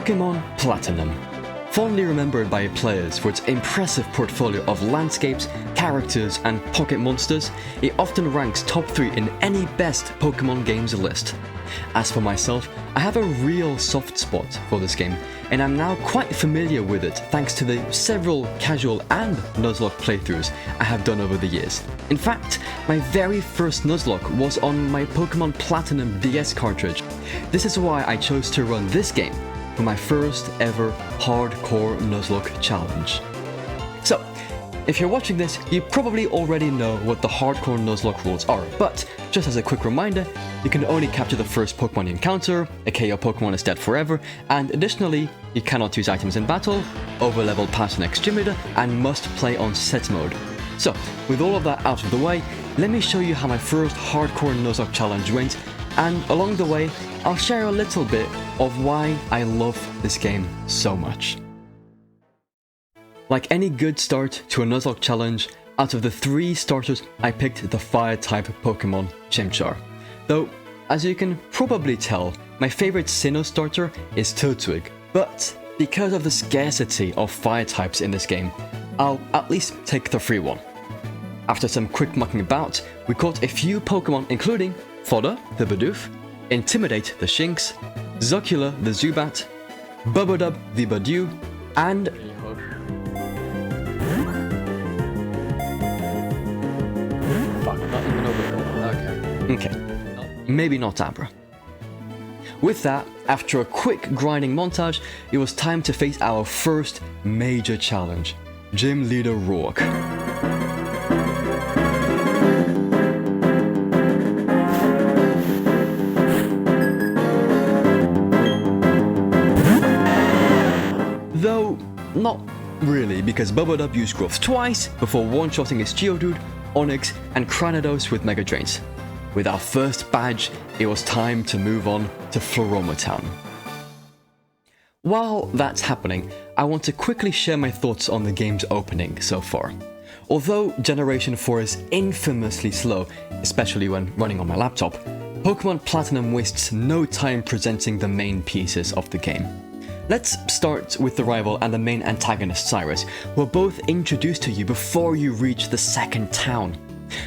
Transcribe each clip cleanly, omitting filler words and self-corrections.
Pokémon Platinum. Fondly remembered by players for its impressive portfolio of landscapes, characters, and pocket monsters, it often ranks top 3 in any best Pokémon games list. As for myself, I have a real soft spot for this game, and I'm now quite familiar with it thanks to the several casual and Nuzlocke playthroughs I have done over the years. In fact, my very first Nuzlocke was on my Pokémon Platinum DS cartridge. This is why I chose to run this game for my first ever hardcore Nuzlocke challenge. So, if you're watching this, you probably already know what the hardcore Nuzlocke rules are, but just as a quick reminder, you can only capture the first Pokemon you encounter, a KO Pokemon is dead forever, and additionally, you cannot use items in battle, overlevel past the next gym leader, and must play on set mode. So, with all of that out of the way, let me show you how my first hardcore Nuzlocke challenge went, and along the way, I'll share a little bit of why I love this game so much. Like any good start to a Nuzlocke challenge, out of the 3 starters, I picked the Fire-type Pokemon Chimchar. Though, as you can probably tell, my favorite Sinnoh starter is Turtwig, but because of the scarcity of Fire types in this game, I'll at least take the free one. After some quick mucking about, we caught a few Pokemon including Fodder the Bidoof, Intimidate the Shinx, Zocula the Zubat, Bubblebub the Budew, and okay, maybe not Abra. With that, after a quick grinding montage, it was time to face our first major challenge, Gym Leader Roark. Though, not really, because Bubblebub used growth twice before one-shotting his Geodude, Onix, and Cranidos with Mega Drains. With our first badge, it was time to move on to Floaroma Town. While that's happening, I want to quickly share my thoughts on the game's opening so far. Although Generation 4 is infamously slow, especially when running on my laptop, Pokémon Platinum wastes no time presenting the main pieces of the game. Let's start with the rival and the main antagonist Cyrus, who are both introduced to you before you reach the second town.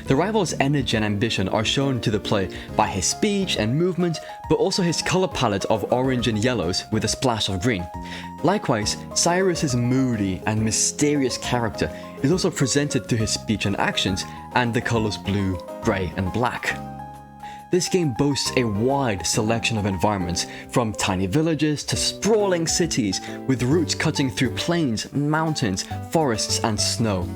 The rival's energy and ambition are shown to the play by his speech and movement, but also his color palette of orange and yellows with a splash of green. Likewise, Cyrus's moody and mysterious character is also presented through his speech and actions and the colors blue, grey and black. This game boasts a wide selection of environments, from tiny villages to sprawling cities with routes cutting through plains, mountains, forests and snow.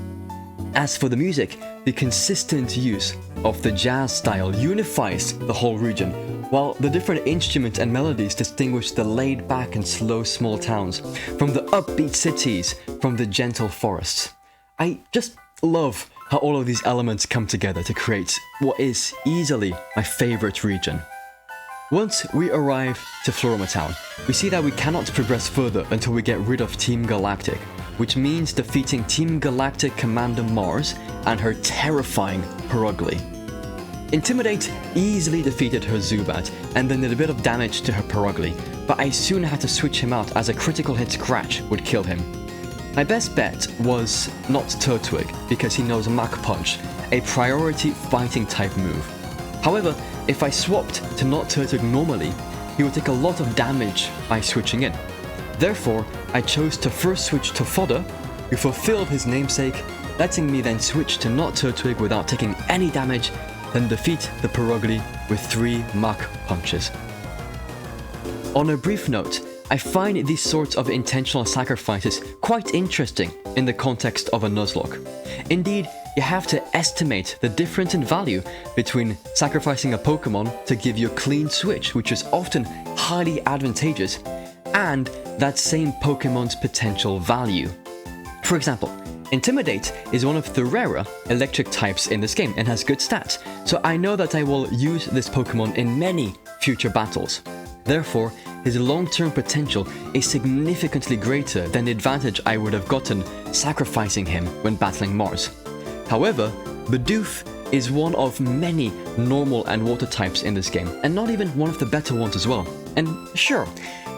As for the music, the consistent use of the jazz style unifies the whole region, while the different instruments and melodies distinguish the laid-back and slow small towns from the upbeat cities, from the gentle forests. I just love how all of these elements come together to create what is easily my favorite region. Once we arrive to Floaroma Town, we see that we cannot progress further until we get rid of Team Galactic, which means defeating Team Galactic Commander Mars and her terrifying Purugly. Intimidate easily defeated her Zubat and then did a bit of damage to her Purugly, but I soon had to switch him out as a critical hit scratch would kill him. My best bet was not Turtwig, because he knows Mach Punch, a priority fighting type move. However, if I swapped to not Turtwig normally, he would take a lot of damage by switching in. Therefore, I chose to first switch to Fodder, who fulfilled his namesake, letting me then switch to not Turtwig without taking any damage, then defeat the Purugly with 3 Mach Punches. On a brief note, I find these sorts of intentional sacrifices quite interesting in the context of a Nuzlocke. Indeed, you have to estimate the difference in value between sacrificing a Pokemon to give you a clean switch, which is often highly advantageous, and that same Pokemon's potential value. For example, Intimidate is one of the rarer electric types in this game and has good stats, so I know that I will use this Pokemon in many future battles. Therefore, his long-term potential is significantly greater than the advantage I would have gotten sacrificing him when battling Mars. However, Bidoof is one of many normal and water types in this game, and not even one of the better ones as well. And sure,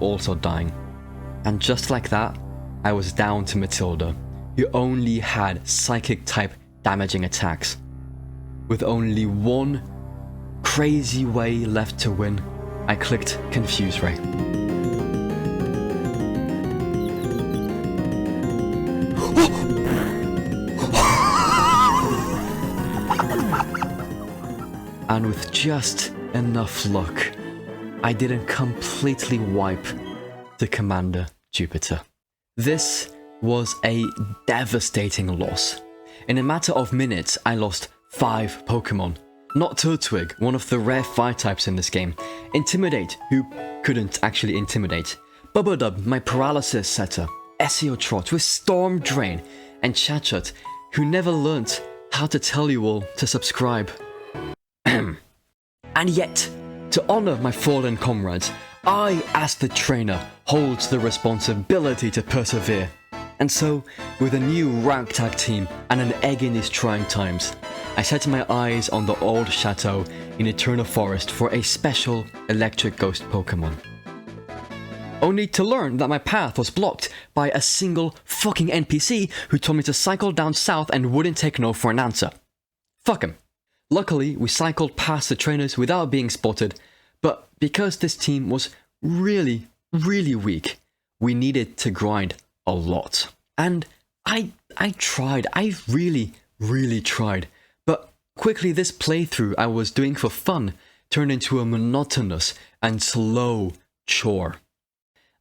also dying. And just like that, I was down to Matilda, who only had psychic type damaging attacks. With only one crazy way left to win, I clicked Confuse Ray. And with just enough luck, I didn't completely wipe the Commander Jupiter. This was a devastating loss. In a matter of minutes, I lost 5 Pokemon. Not Turtwig, one of the rare fire types in this game, Intimidate, who couldn't actually intimidate, Bubbledub, my paralysis setter, Essiotrot with Storm Drain, and Chachut, who never learnt how to tell you all to subscribe. And yet, to honor my fallen comrades, I, as the trainer, holds the responsibility to persevere. And so, with a new ragtag team and an egg in these trying times, I set my eyes on the old chateau in Eternal Forest for a special electric ghost Pokemon. Only to learn that my path was blocked by a single fucking NPC who told me to cycle down south and wouldn't take no for an answer. Fuck him. Luckily, we cycled past the trainers without being spotted, but because this team was really weak, we needed to grind a lot. And I tried, I really tried, but quickly this playthrough I was doing for fun turned into a monotonous and slow chore.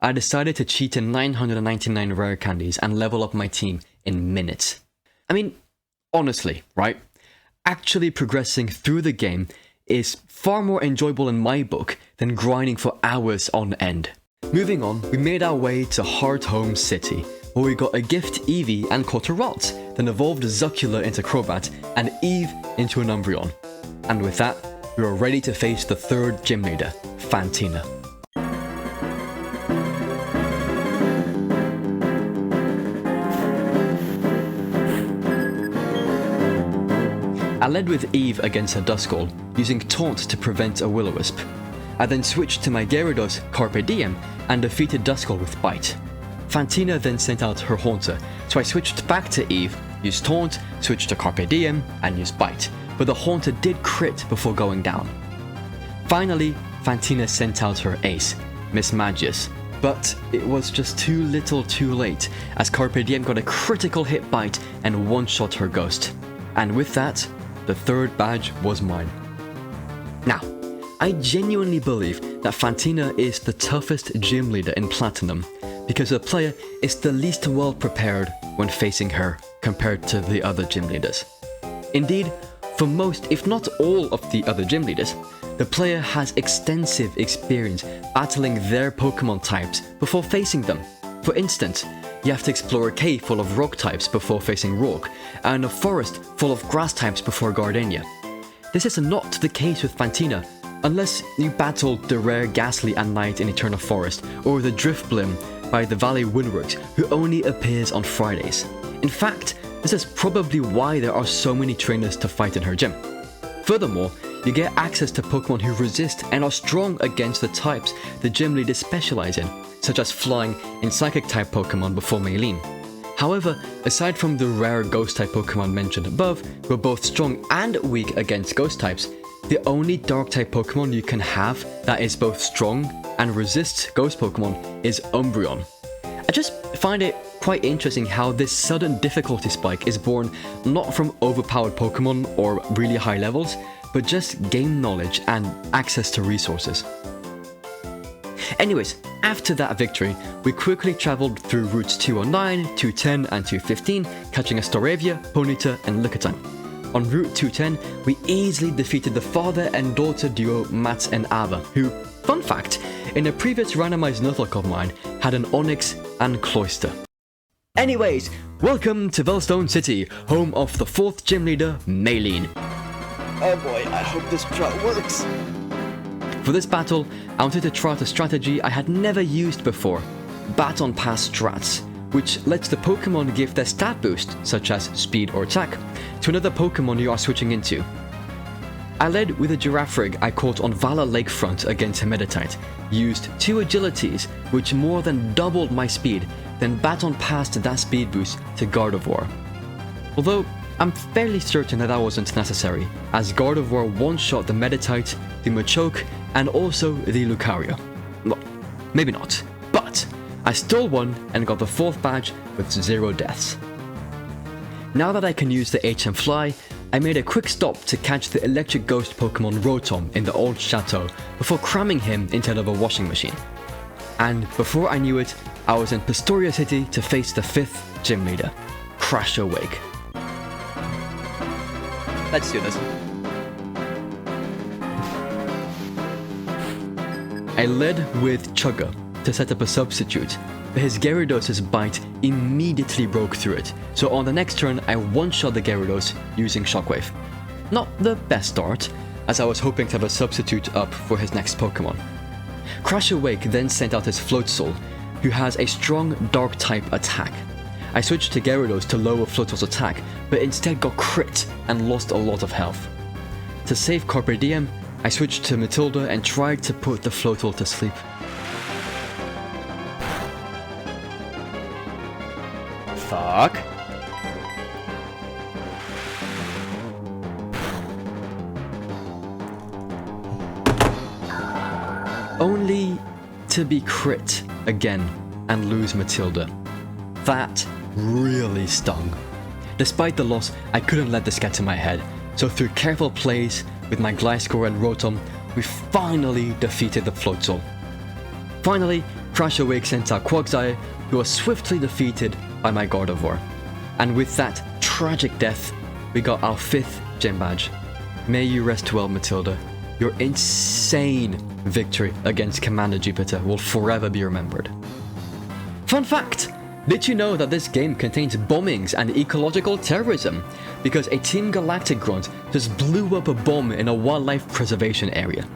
I decided to cheat in 999 rare candies and level up my team in minutes. I mean, honestly, right? Actually progressing through the game is far more enjoyable in my book than grinding for hours on end. Moving on, we made our way to Hardhome City, where we got a gift Eevee and caught a Rot, then evolved Zucula into Crobat and Eve into an Umbreon. And with that, we were ready to face the third gym leader, Fantina. I led with Eve against her Duskull, using Taunt to prevent a Will-O-Wisp. I then switched to my Gyarados Carpe Diem and defeated Duskull with Bite. Fantina then sent out her Haunter, so I switched back to Eve, used Taunt, switched to Carpe Diem, and used Bite, but the Haunter did crit before going down. Finally, Fantina sent out her ace, Miss Magius, but it was just too little too late, as Carpe Diem got a critical hit Bite and one-shot her Ghost. And with that, the third badge was mine. Now, I genuinely believe that Fantina is the toughest gym leader in Platinum, because the player is the least well prepared when facing her compared to the other gym leaders. Indeed, for most, if not all of the other gym leaders, the player has extensive experience battling their Pokemon types before facing them. For instance, you have to explore a cave full of rock types before facing Roark, and a forest full of grass types before Gardenia. This is not the case with Fantina, unless you battled the rare Ghastly and Knight in Eternal Forest, or the Driftblim by the Valley Windworks, who only appears on Fridays. In fact, this is probably why there are so many trainers to fight in her gym. Furthermore, you get access to Pokemon who resist and are strong against the types the gym leaders specialize in, such as Flying and Psychic-type Pokemon before Maylene. However, aside from the rare Ghost-type Pokemon mentioned above, who are both strong and weak against Ghost types, the only Dark-type Pokemon you can have that is both strong and resists Ghost Pokemon is Umbreon. I just find it quite interesting how this sudden difficulty spike is born not from overpowered Pokemon or really high levels, but just game knowledge and access to resources. Anyways, after that victory, we quickly travelled through routes 209, 210 and 215, catching a Staravia, Ponyta and Lickitung. On route 210, we easily defeated the father and daughter duo Mats and Ava, who, fun fact, in a previous randomized Nuzlocke of mine, had an Onyx and Cloyster. Anyways, welcome to Veilstone City, home of the fourth gym leader, Maylene. Oh boy, I hope this strat works. For this battle, I wanted to try out a strategy I had never used before, Baton Pass strats, which lets the Pokemon give their stat boost, such as speed or attack, to another Pokemon you are switching into. I led with a Girafarig I caught on Valor Lakefront against Meditite, used 2 agilities, which more than doubled my speed, then Baton passed that speed boost to Gardevoir. Although, I'm fairly certain that wasn't necessary, as Gardevoir one-shot the Meditite, the Machoke, and also the Lucario. Well, maybe not, but I still won and got the 4th badge with 0 deaths. Now that I can use the HM Fly, I made a quick stop to catch the electric ghost Pokemon Rotom in the old chateau before cramming him inside of a washing machine. And before I knew it, I was in Pastoria City to face the 5th gym leader, Crasher Wake. Let's do this. I led with Chugga to set up a substitute, but his Gyarados' bite immediately broke through it, so on the next turn I one-shot the Gyarados using Shockwave. Not the best start, as I was hoping to have a substitute up for his next Pokemon. Crasher Wake then sent out his Floatzel, who has a strong Dark-type attack. I switched to Gyarados to lower Floatzel's attack, but instead got crit and lost a lot of health. To save Carpe Diem, I switched to Matilda and tried to put the Floatzel to sleep. Fuck. Only to be crit again and lose Matilda. That really stung. Despite the loss, I couldn't let this get to my head, so through careful plays with my Gliscor and Rotom, we finally defeated the Floatzel. Finally, Crasher Wake sent out Quagsire, who was swiftly defeated by my Gardevoir. And with that tragic death, we got our 5th gym badge. May you rest well, Matilda. your insane victory against Commander Jupiter will forever be remembered. Fun fact! Did you know that this game contains bombings and ecological terrorism? Because a Team Galactic grunt just blew up a bomb in a wildlife preservation area.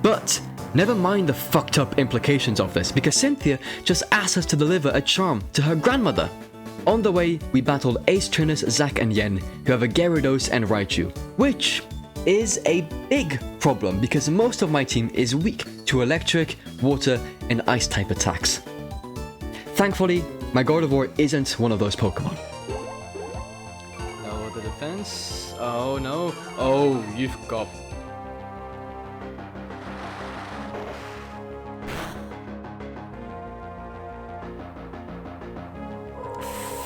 But never mind the fucked up implications of this, because Cynthia just asked us to deliver a charm to her grandmother. On the way, we battled ace trainers Zack and Yen, who have a Gyarados and Raichu, which is a big problem because most of my team is weak to electric, water, and ice type attacks. Thankfully, my Gardevoir isn't one of those Pokemon. Lower the defense. Oh no. Oh, you've got...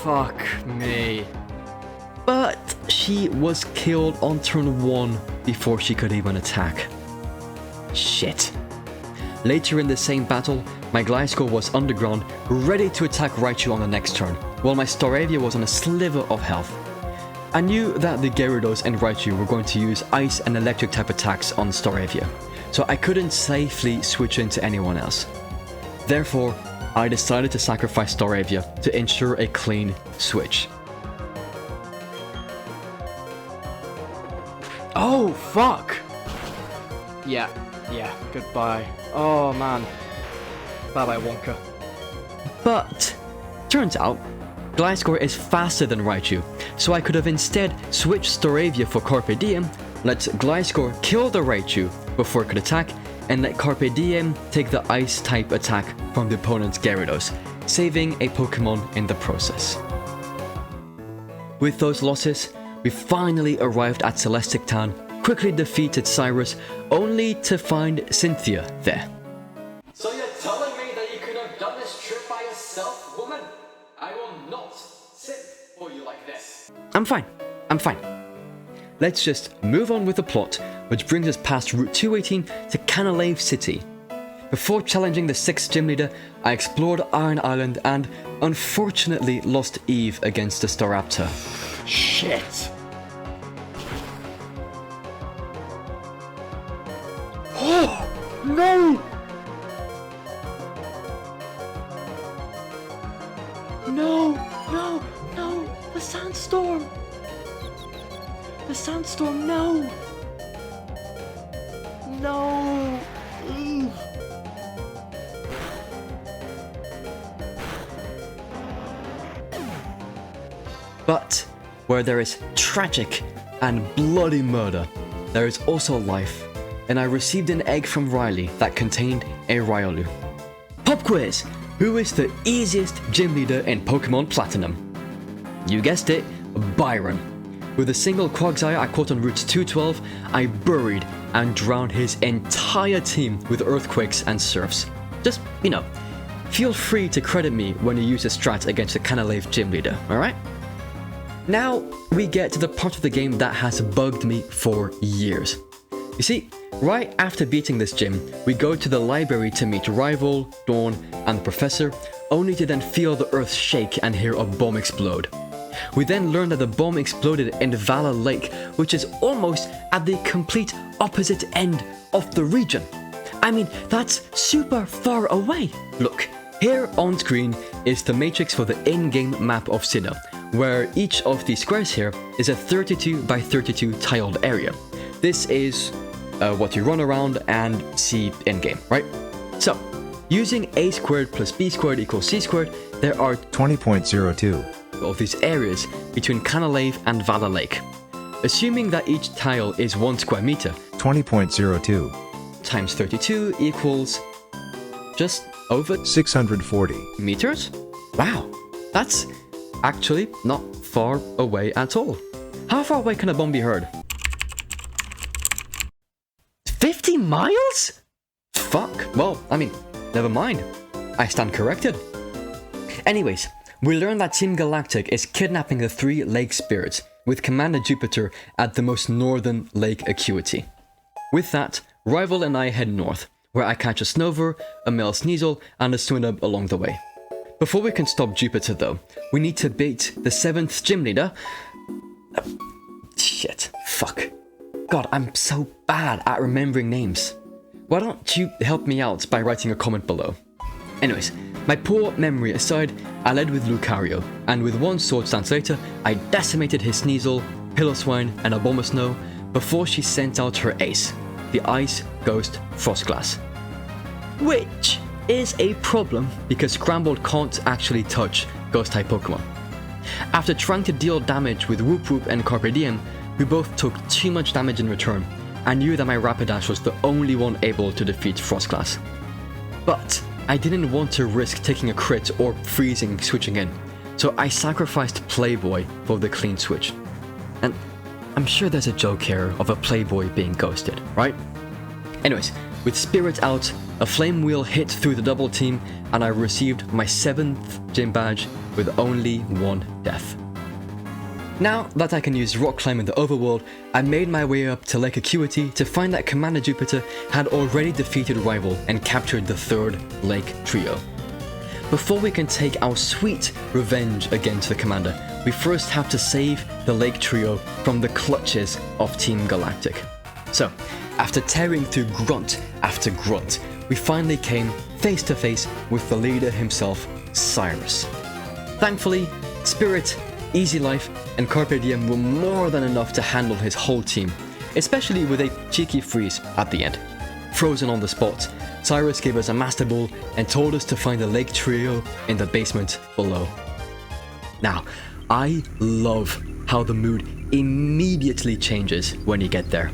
Fuck me. But she was killed on turn 1 before she could even attack. Shit. Later in the same battle, my Gliscor was underground, ready to attack Raichu on the next turn, while my Staravia was on a sliver of health. I knew that the Gyarados and Raichu were going to use ice and electric type attacks on Staravia, so I couldn't safely switch into anyone else. Therefore, I decided to sacrifice Staravia to ensure a clean switch. Oh, fuck! Yeah, goodbye. Oh, man. Bye-bye, Wonka. But, turns out, Gliscor is faster than Raichu, so I could have instead switched Staravia for Carpe Diem, let Gliscor kill the Raichu before it could attack, and let Carpe Diem take the Ice-type attack from the opponent's Gyarados, saving a Pokemon in the process. With those losses, we finally arrived at Celestic Town, quickly defeated Cyrus, only to find Cynthia there. So you're telling me that you could have done this trip by yourself, woman? I will not sit for you like this. I'm fine. Let's just move on with the plot, which brings us past Route 218 to Canalave City. Before challenging the 6th gym leader, I explored Iron Island and, unfortunately, lost Eve against the Staraptor. Shit! Oh! No! No! The sandstorm! The sandstorm, no! No! Eve! But where there is tragic and bloody murder, there is also life, and I received an egg from Riley that contained a Riolu. Pop quiz! Who is the easiest gym leader in Pokemon Platinum? You guessed it, Byron. With a single Quagsire I caught on Route 212, I buried and drowned his entire team with earthquakes and surfs. Just, feel free to credit me when you use a strat against the Canalave gym leader, alright? Now, we get to the part of the game that has bugged me for years. You see, right after beating this gym, we go to the library to meet Rival, Dawn, and the Professor, only to then feel the earth shake and hear a bomb explode. We then learn that the bomb exploded in Valor Lake, which is almost at the complete opposite end of the region. I mean, that's super far away. Look, here on screen is the matrix for the in-game map of Sinnoh, where each of the squares here is a 32 by 32 tiled area. This is what you run around and see in-game, right? So, using a squared plus b squared equals c squared, there are 20.02 of these areas between Canalave and Valor Lake. Assuming that each tile is 1 square meter, 20.02 times 32 equals just over 640 meters? Wow, that's actually not far away at all. How far away can a bomb be heard? 50 miles? Fuck, well, never mind. I stand corrected. Anyways, we learn that Team Galactic is kidnapping the 3 lake spirits, with Commander Jupiter at the most northern lake acuity. With that, Rival and I head north, where I catch a Snover, a male Sneasel, and a Swinub along the way. Before we can stop Jupiter though, we need to bait the 7th gym leader. Shit, fuck. God, I'm so bad at remembering names. Why don't you help me out by writing a comment below? Anyways, my poor memory aside, I led with Lucario, and with one Swords Dance later, I decimated his Sneasel, Piloswine, and Abomasnow before she sent out her ace, the Ice Ghost Frostglass. Which is a problem because Scrambled can't actually touch Ghost-type Pokemon. After trying to deal damage with Whoop Whoop and Carpe Diem, we both took too much damage in return. I knew that my Rapidash was the only one able to defeat Frostglass. But I didn't want to risk taking a crit or freezing switching in, so I sacrificed Playboy for the clean switch. And I'm sure there's a joke here of a Playboy being ghosted, right? Anyways, with Spirit out, a Flame Wheel hit through the double team, and I received my 7th gym badge with only 1 death. Now that I can use Rock Climb in the Overworld, I made my way up to Lake Acuity to find that Commander Jupiter had already defeated Rival and captured the 3rd Lake Trio. Before we can take our sweet revenge against the Commander, we first have to save the Lake Trio from the clutches of Team Galactic. So, after tearing through grunt after grunt, we finally came face to face with the leader himself, Cyrus. Thankfully, Spirit, Easy Life, and Carpe Diem were more than enough to handle his whole team, especially with a cheeky freeze at the end. Frozen on the spot, Cyrus gave us a Master Ball and told us to find the Lake Trio in the basement below. Now, I love how the mood immediately changes when you get there.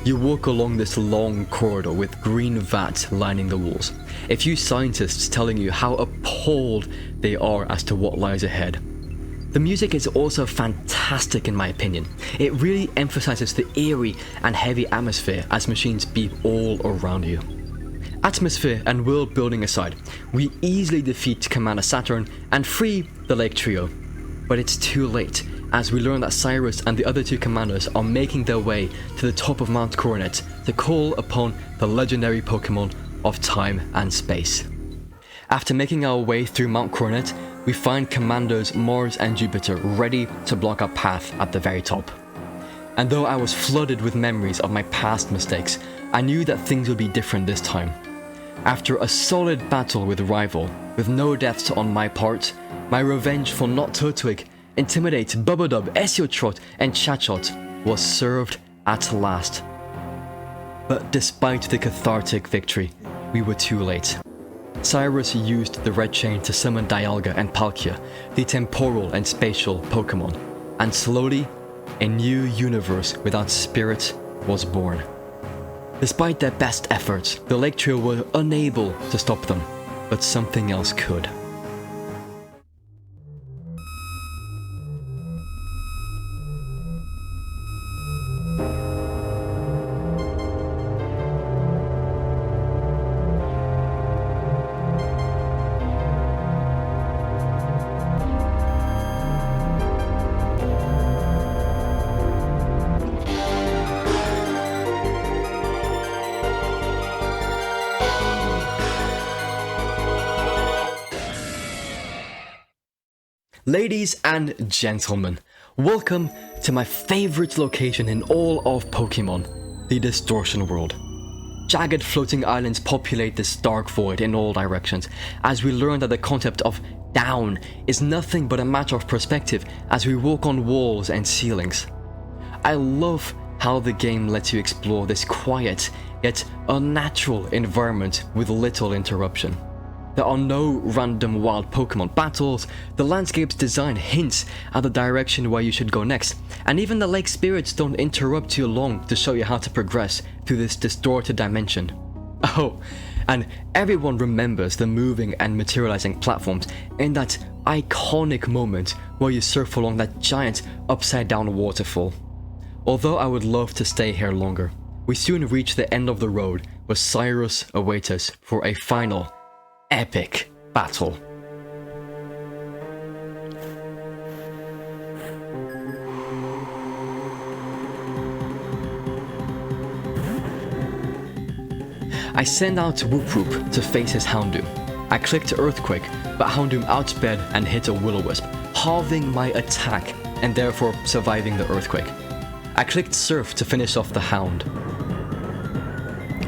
You walk along this long corridor with green vats lining the walls, a few scientists telling you how appalled they are as to what lies ahead. The music is also fantastic in my opinion. It really emphasizes the eerie and heavy atmosphere as machines beep all around you. Atmosphere and world building aside, we easily defeat Commander Saturn and free the Lake Trio. But it's too late, as we learn that Cyrus and the other 2 commanders are making their way to the top of Mount Coronet to call upon the legendary Pokemon of time and space. After making our way through Mount Coronet, we find Commanders Mars and Jupiter ready to block our path at the very top. And though I was flooded with memories of my past mistakes, I knew that things would be different this time. After a solid battle with Rival, with no deaths on my part, my revenge for not Turtwig, Intimidate, Bubbledub, Essiotrot, and Chatshot was served at last. But despite the cathartic victory, we were too late. Cyrus used the Red Chain to summon Dialga and Palkia, the temporal and spatial Pokemon, and slowly, a new universe without Spirit was born. Despite their best efforts, the Lake Trio were unable to stop them, but something else could. Ladies and gentlemen, welcome to my favorite location in all of Pokemon, the Distortion World. Jagged floating islands populate this dark void in all directions, as we learn that the concept of down is nothing but a matter of perspective as we walk on walls and ceilings. I love how the game lets you explore this quiet yet unnatural environment with little interruption. There are no random wild Pokemon battles, the landscape's design hints at the direction where you should go next, and even the lake spirits don't interrupt you long to show you how to progress through this distorted dimension. Oh, and everyone remembers the moving and materializing platforms in that iconic moment where you surf along that giant upside down waterfall. Although I would love to stay here longer, we soon reach the end of the road where Cyrus awaits us for a final epic battle. I send out Whoop Whoop to face his Houndoom. I clicked Earthquake, but Houndoom outsped and hit a Will-O-Wisp, halving my attack and therefore surviving the Earthquake. I clicked Surf to finish off the Hound.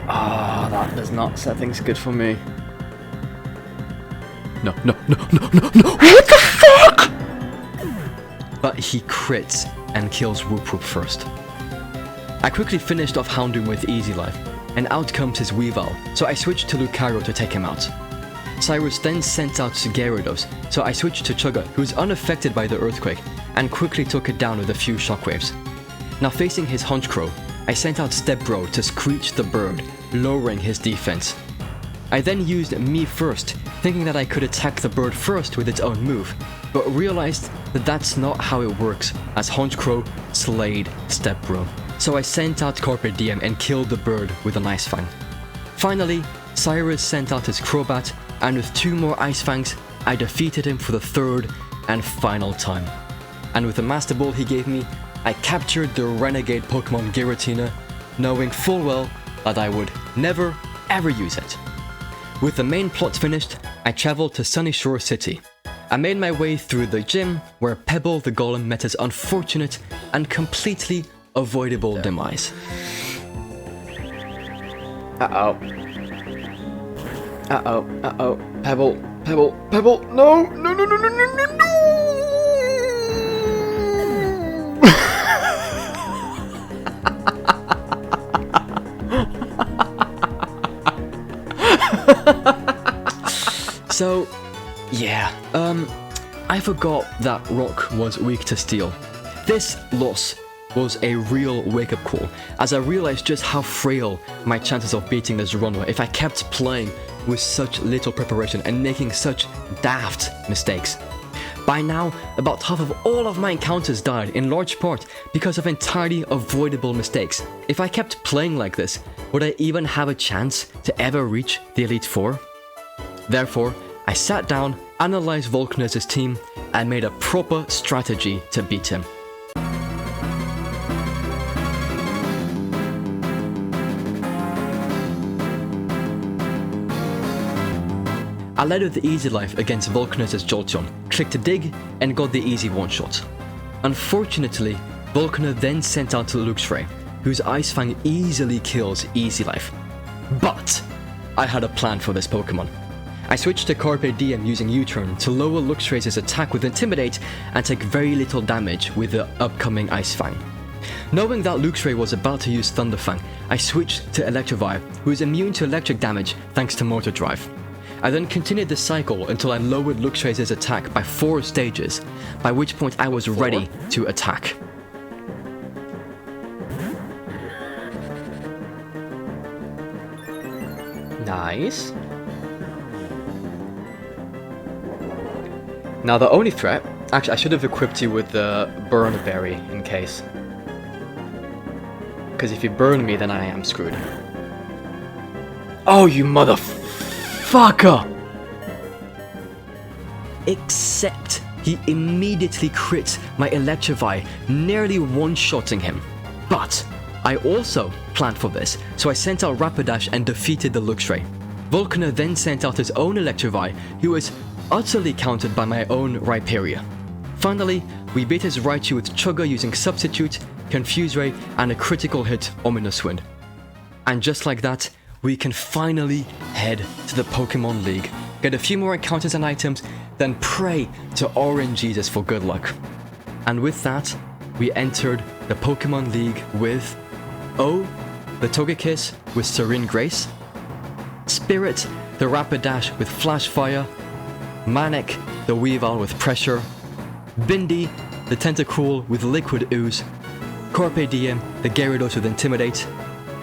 Ah, that does not set things good for me. No. What the fuck? But he crits and kills 𝘬𝘬𝘬 first. I quickly finished off Houndoom with Easy Life, and out comes his Weavile, so I switched to Lucario to take him out. Cyrus then sent out Gyarados, so I switched to Chugga, who was unaffected by the earthquake, and quickly took it down with a few shockwaves. Now facing his Honchkrow, I sent out Stepbro to screech the bird, lowering his defense. I then used Me first, thinking that I could attack the bird first with its own move, but realized that that's not how it works, as Honchkrow slayed Stepbro. So I sent out Carpe Diem and killed the bird with an Ice Fang. Finally, Cyrus sent out his Crobat, and with 2 more Ice Fangs, I defeated him for the 3rd and final time. And with the Master Ball he gave me, I captured the renegade Pokemon Giratina, knowing full well that I would never ever use it. With the main plot finished, I traveled to Sunnyshore City. I made my way through the gym, where Pebble the Golem met his unfortunate and completely avoidable demise. Uh-oh. Pebble, no! So, yeah, I forgot that Rock was weak to steel. This loss was a real wake-up call, as I realized just how frail my chances of beating this run were if I kept playing with such little preparation and making such daft mistakes. By now, about half of all of my encounters died, in large part because of entirely avoidable mistakes. If I kept playing like this, would I even have a chance to ever reach the Elite Four? Therefore, I sat down, analyzed Volkner's team, and made a proper strategy to beat him. I led with the Easy Life against Volkner's Jolteon, clicked Dig, and got the easy one-shot. Unfortunately, Volkner then sent out Luxray, whose Ice Fang easily kills Easy Life. But I had a plan for this Pokemon. I switched to Carpe Diem using U-Turn to lower Luxray's attack with Intimidate and take very little damage with the upcoming Ice Fang. Knowing that Luxray was about to use Thunder Fang, I switched to Electivire, who is immune to electric damage thanks to Motor Drive. I then continued the cycle until I lowered Luxray's attack by 4 stages, by which point I was ready to attack. Nice. Now the only threat, actually I should have equipped you with the Burn Berry in case. Because if you burn me then I am screwed. Oh you motherfucker! Except he immediately crits my Electivire, nearly one-shotting him. But I also planned for this, so I sent out Rapidash and defeated the Luxray. Volkner then sent out his own Electivire, who was utterly countered by my own Rhyperior. Finally, we beat his Raichu with Chugga using Substitute, Confuse Ray, and a critical hit Ominous Wind. And just like that, we can finally head to the Pokemon League, get a few more encounters and items, then pray to RNGesus for good luck. And with that, we entered the Pokemon League with O, the Togekiss with Serene Grace, Spirit, the Rapidash with Flash Fire, Manic, the Weavile with Pressure, Bindi, the Tentacruel with Liquid Ooze, Carpe Diem, the Gyarados with Intimidate,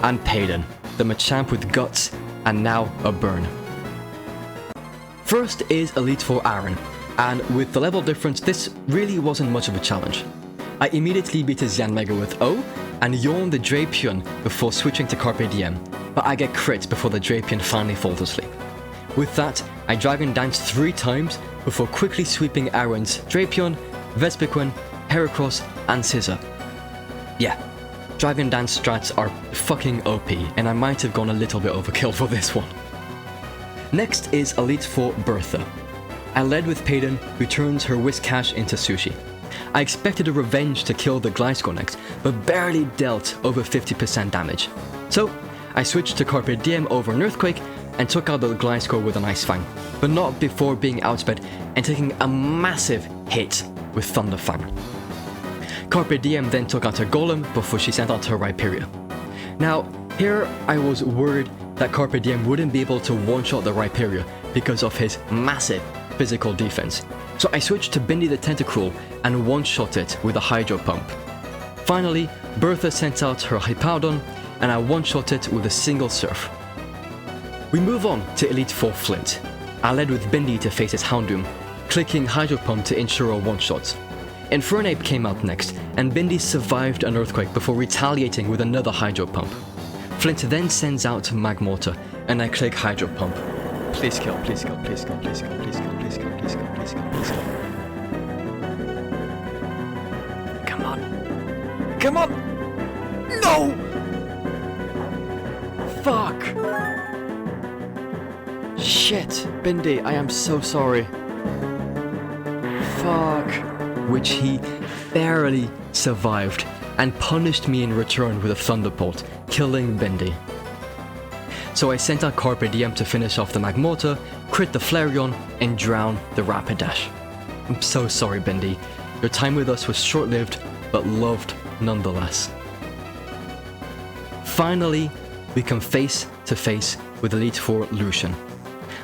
and Payden, the Machamp with Guts, and now a Burn. First is Elite Four Aaron, and with the level difference, this really wasn't much of a challenge. I immediately beat his Yanmega with O, and yawned the Drapion before switching to Carpe Diem, but I get crit before the Drapion finally falls asleep. With that, I Dragon Danced 3 times before quickly sweeping Aaron's Drapion, Vespiquen, Heracross, and Scizor. Yeah, Dragon Dance strats are fucking OP, and I might have gone a little bit overkill for this one. Next is Elite Four Bertha. I led with Payden, who turns her Whiscash into Sushi. I expected a revenge to kill the Gliscor next, but barely dealt over 50% damage. So I switched to Carpe Diem over an Earthquake and took out the Gliscor with an Ice Fang, but not before being outsped and taking a massive hit with Thunder Fang. Carpe Diem then took out her Golem before she sent out her Rhyperior. Now, here I was worried that Carpe Diem wouldn't be able to one-shot the Rhyperior because of his massive physical defense, so I switched to Bindi the Tentacruel and one-shot it with a Hydro Pump. Finally, Bertha sent out her Hippowdon and I one-shot it with a single Surf. We move on to Elite 4 Flint. I led with Bindi to face his Houndoom, clicking Hydro Pump to ensure a one-shot. Infernape came out next, and Bindi survived an Earthquake before retaliating with another Hydro Pump. Flint then sends out Magmortar, and I click Hydro Pump. Please kill, please kill, please kill, please kill, please kill, please kill, please kill, please kill, please kill. Come on. Come on! No! Fuck! Shit, Bindi, I am so sorry. Fuck. Which he barely survived and punished me in return with a Thunderbolt, killing Bindi. So I sent out Carpe Diem to finish off the Magmortar, crit the Flareon, and drown the Rapidash. I'm so sorry, Bindi. Your time with us was short-lived, but loved nonetheless. Finally, we come face to face with Elite 4 Lucian.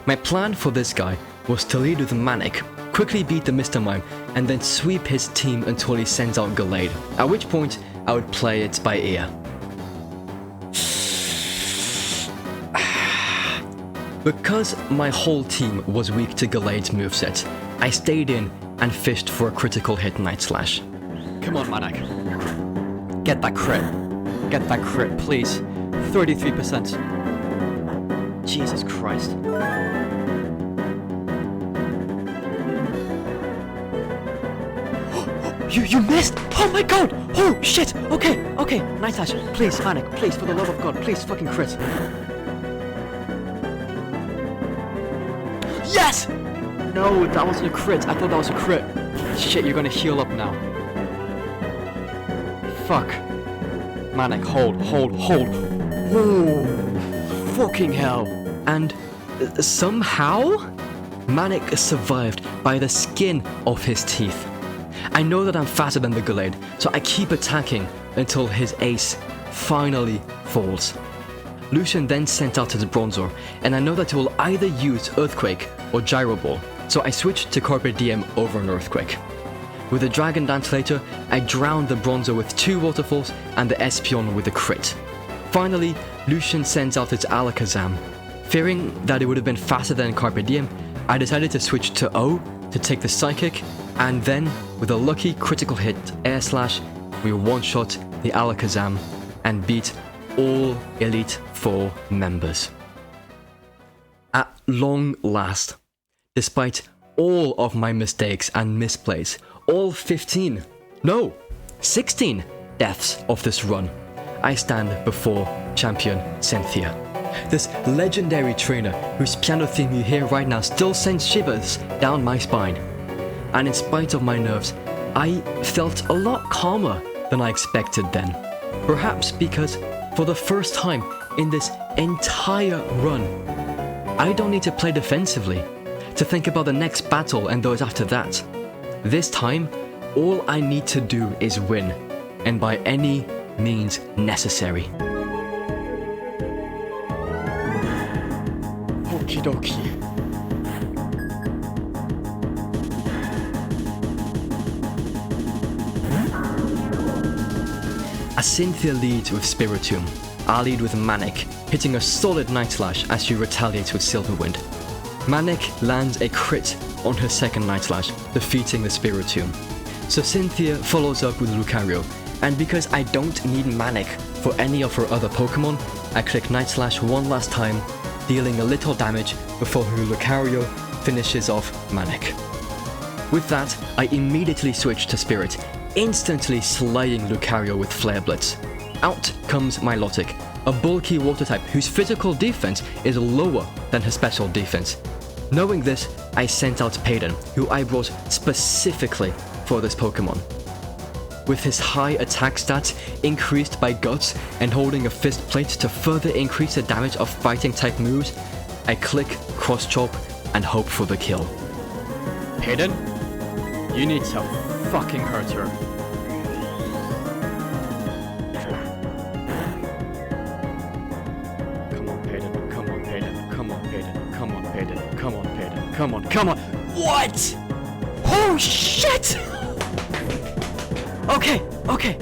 My plan for this guy was to lead with Manic, quickly beat the Mr. Mime, and then sweep his team until he sends out Gallade, at which point I would play it by ear. Because my whole team was weak to Gallade's moveset, I stayed in and fished for a critical hit Night Slash. Come on, Manic. Get that crit. Get that crit, please. 33%. Jesus Christ. You missed! Oh my god! Oh shit! Okay, Night Slash, please, Manic, please, for the love of God, please, fucking crit. Yes! No, that wasn't a crit. I thought that was a crit. Shit, you're gonna heal up now. Fuck. Manic, hold. Oh, fucking hell. And somehow, Manic survived by the skin of his teeth. I know that I'm faster than the Gallade, so I keep attacking until his ace finally falls. Lucian then sent out his Bronzor, and I know that he will either use Earthquake or Gyro Ball, so I switched to Carpe Diem over an Earthquake. With the Dragon Dance later, I drowned the Bronzor with 2 Waterfalls and the Espeon with a crit. Finally, Lucian sends out his Alakazam. Fearing that it would have been faster than Carpe Diem, I decided to switch to O to take the Psychic, and then, with a lucky critical hit Air Slash, we one-shot the Alakazam and beat all Elite 4 members. At long last, despite all of my mistakes and misplays, all 16 deaths of this run, I stand before Champion Cynthia. This legendary trainer whose piano theme you hear right now still sends shivers down my spine. And in spite of my nerves, I felt a lot calmer than I expected then. Perhaps because for the first time in this entire run, I don't need to play defensively, to think about the next battle and those after that. This time, all I need to do is win, and by any means necessary. Okie dokie. As Cynthia leads with Spiritomb, I lead with Manic, hitting a solid Night Slash as she retaliates with Silverwind. Manic lands a crit on her second Night Slash, defeating the Spiritomb. So Cynthia follows up with Lucario, and because I don't need Manic for any of her other Pokemon, I click Night Slash one last time, dealing a little damage before her Lucario finishes off Manic. With that, I immediately switch to Spirit, instantly slaying Lucario with Flare Blitz. Out comes Milotic, a bulky water type whose physical defense is lower than her special defense. Knowing this, I sent out Payden, who I brought specifically for this Pokemon. With his high attack stats increased by Guts and holding a fist plate to further increase the damage of fighting type moves, I click Cross Chop and hope for the kill. Hayden, you need to fucking hurt her. Come on, Hayden. Come on, Hayden. Come on, Hayden. Come on, Hayden. Come on, Hayden. Come on, come on. What? Oh shit! Okay, okay.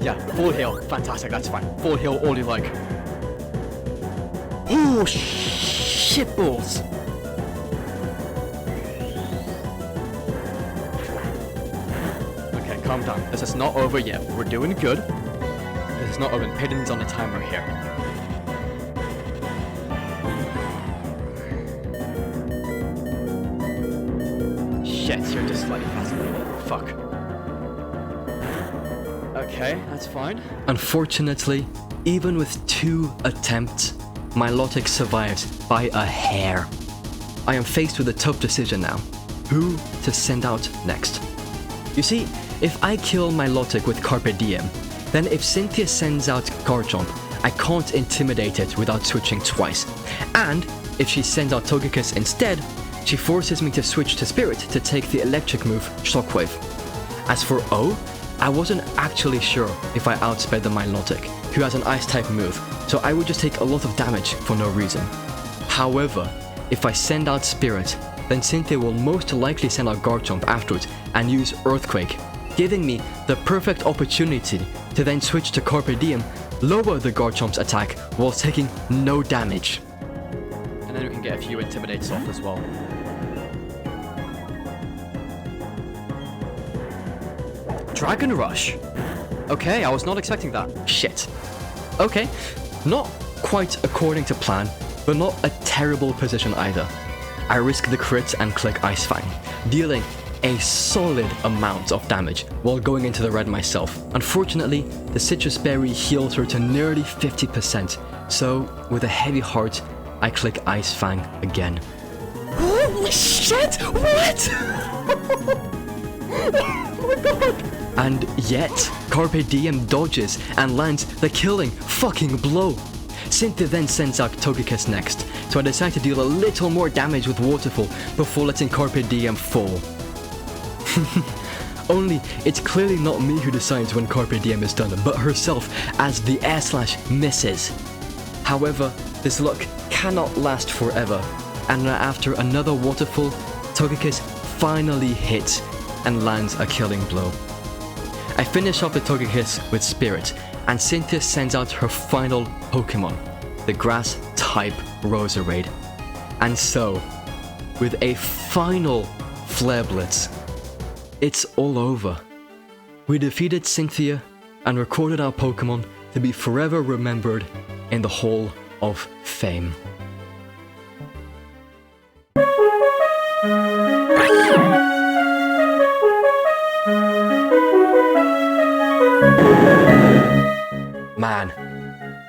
Yeah, full heal. Fantastic, that's fine. Full heal, all you like. Oh shit balls. Okay, calm down. This is not over yet. We're doing good. This is not over. Hayden's on the timer here. Shit, you're just slightly faster than me. Fuck. Okay, that's fine. Unfortunately, even with 2 attempts, Milotic survives by a hair. I am faced with a tough decision now. Who to send out next? You see, if I kill Milotic with Carpe Diem, then if Cynthia sends out Garchomp, I can't intimidate it without switching twice. And if she sends out Togekiss instead, she forces me to switch to Spirit to take the electric move Shockwave. As for O, I wasn't actually sure if I outsped the Milotic, who has an ice type move, so I would just take a lot of damage for no reason. However, if I send out Spirit, then Cynthia will most likely send out Garchomp afterwards and use Earthquake, giving me the perfect opportunity to then switch to Carpe Diem, lower the Garchomp's attack while taking no damage. And then we can get a few Intimidates off as well. Dragon Rush. Okay, I was not expecting that. Shit. Okay, not quite according to plan, but not a terrible position either. I risk the crit and click Ice Fang, dealing a solid amount of damage while going into the red myself. Unfortunately, the Citrus Berry heals her to nearly 50%, so with a heavy heart, I click Ice Fang again. Holy shit! What? Oh my god! And yet, Carpe Diem dodges and lands the killing fucking blow. Cynthia then sends out Togekiss next, so I decide to deal a little more damage with Waterfall before letting Carpe Diem fall. Only, it's clearly not me who decides when Carpe Diem is done, but herself as the air slash misses. However, this luck cannot last forever, and after another Waterfall, Togekiss finally hits and lands a killing blow. I finish off the Togekiss with Spirit, and Cynthia sends out her final Pokemon, the Grass-type Roserade. And so, with a final Flare Blitz, it's all over. We defeated Cynthia and recorded our Pokemon to be forever remembered in the Hall of Fame. Man,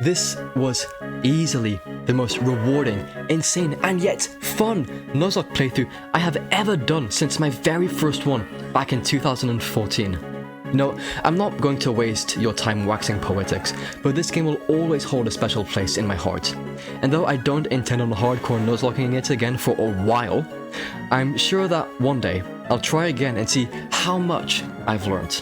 this was easily the most rewarding, insane, and yet fun Nuzlocke playthrough I have ever done since my very first one back in 2014. No, I'm not going to waste your time waxing poetics, but this game will always hold a special place in my heart. And though I don't intend on hardcore Nuzlocking it again for a while, I'm sure that one day I'll try again and see how much I've learned.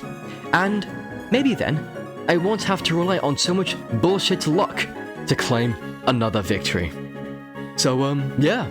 And maybe then, I won't have to rely on so much bullshit luck to claim another victory. So, yeah.